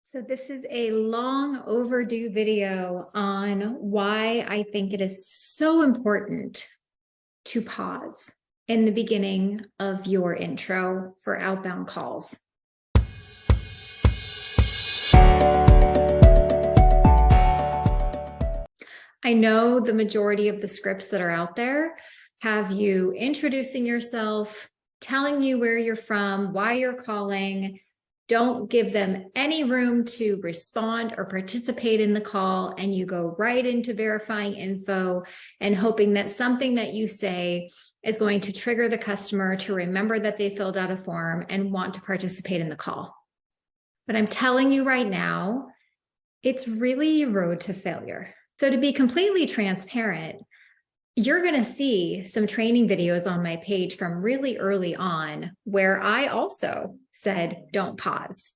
So this is a long overdue video on why I think it is so important to pause in the beginning of your intro for outbound calls. I know the majority of the scripts that are out there have you introducing yourself, telling you where you're from, why you're calling. Don't give them any room to respond or participate in the call, and you go right into verifying info and hoping that something that you say is going to trigger the customer to remember that they filled out a form and want to participate in the call. But I'm telling you right now, it's really a road to failure. So to be completely transparent, you're going to see some training videos on my page from really early on where I also said, don't pause.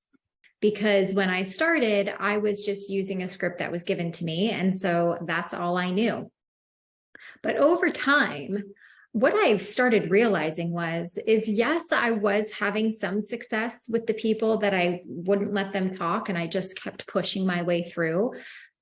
Because when I started, I was just using a script that was given to me. And so that's all I knew. But over time, what I started realizing is yes, I was having some success with the people that I wouldn't let them talk. And I just kept pushing my way through.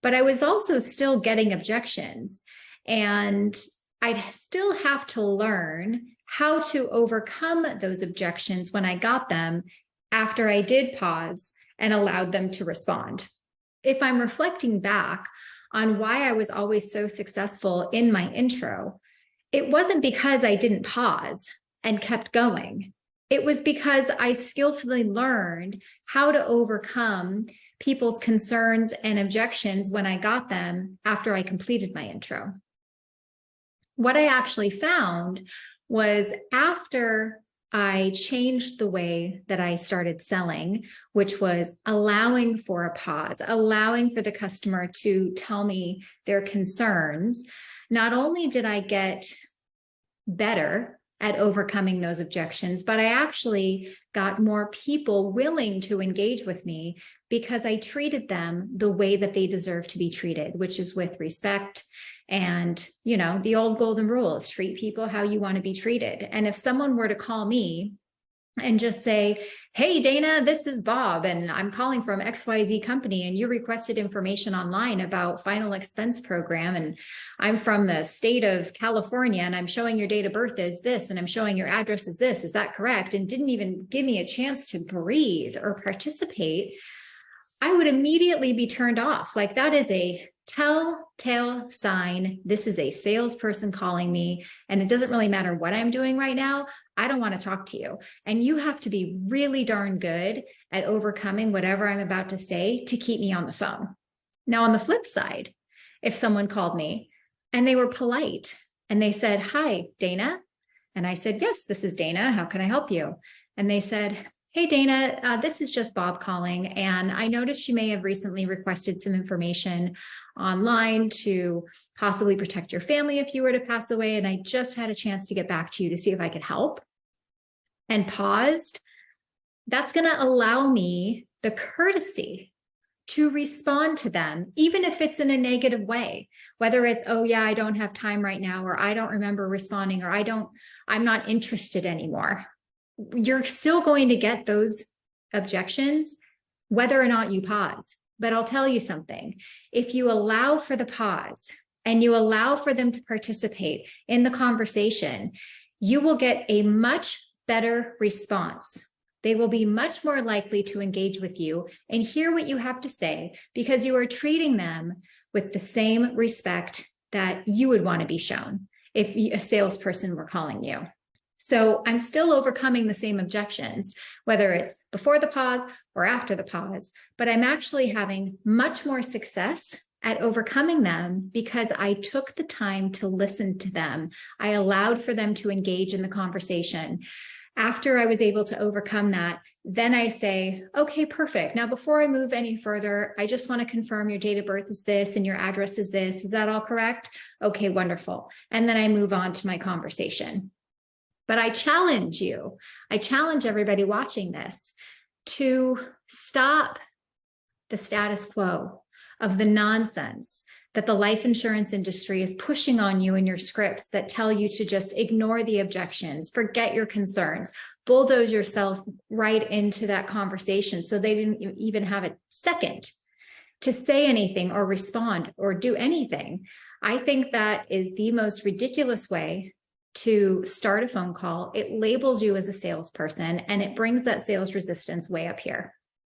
But I was also still getting objections. And I'd still have to learn how to overcome those objections when I got them after I did pause and allowed them to respond. If I'm reflecting back on why I was always so successful in my intro, it wasn't because I didn't pause and kept going. It was because I skillfully learned how to overcome people's concerns and objections when I got them after I completed my intro. What I actually found was after I changed the way that I started selling, which was allowing for a pause, allowing for the customer to tell me their concerns, not only did I get better at overcoming those objections, but I actually got more people willing to engage with me because I treated them the way that they deserve to be treated, which is with respect. And, the old golden rule is treat people how you want to be treated. And if someone were to call me and just say, hey, Dana, this is Bob, and I'm calling from XYZ company, and you requested information online about final expense program, and I'm from the state of California, and I'm showing your date of birth is this, and I'm showing your address is this, is that correct? And didn't even give me a chance to breathe or participate, I would immediately be turned off. Like, that is a telltale sign. This is a salesperson calling me, and it doesn't really matter what I'm doing right now. I don't want to talk to you. And you have to be really darn good at overcoming whatever I'm about to say to keep me on the phone. Now, on the flip side, if someone called me and they were polite and they said, hi, Dana. And I said, yes, this is Dana. How can I help you? And they said, hey, Dana, this is just Bob calling. And I noticed you may have recently requested some information online to possibly protect your family if you were to pass away. And I just had a chance to get back to you to see if I could help. And paused. That's going to allow me the courtesy to respond to them, even if it's in a negative way, whether it's, oh yeah, I don't have time right now, or I don't remember responding, or I'm not interested anymore. You're still going to get those objections, whether or not you pause. But I'll tell you something, if you allow for the pause and you allow for them to participate in the conversation, you will get a much better response. They will be much more likely to engage with you and hear what you have to say because you are treating them with the same respect that you would want to be shown if a salesperson were calling you. So I'm still overcoming the same objections, whether it's before the pause or after the pause, but I'm actually having much more success at overcoming them because I took the time to listen to them. I allowed for them to engage in the conversation. After I was able to overcome that, then I say, okay, perfect. Now, before I move any further, I just want to confirm your date of birth is this and your address is this. Is that all correct? Okay, wonderful. And then I move on to my conversation. But I challenge you, I challenge everybody watching this to stop the status quo of the nonsense that the life insurance industry is pushing on you in your scripts that tell you to just ignore the objections, forget your concerns, bulldoze yourself right into that conversation so they didn't even have a second to say anything or respond or do anything. I think that is the most ridiculous way to start a phone call. It labels you as a salesperson and it brings that sales resistance way up here.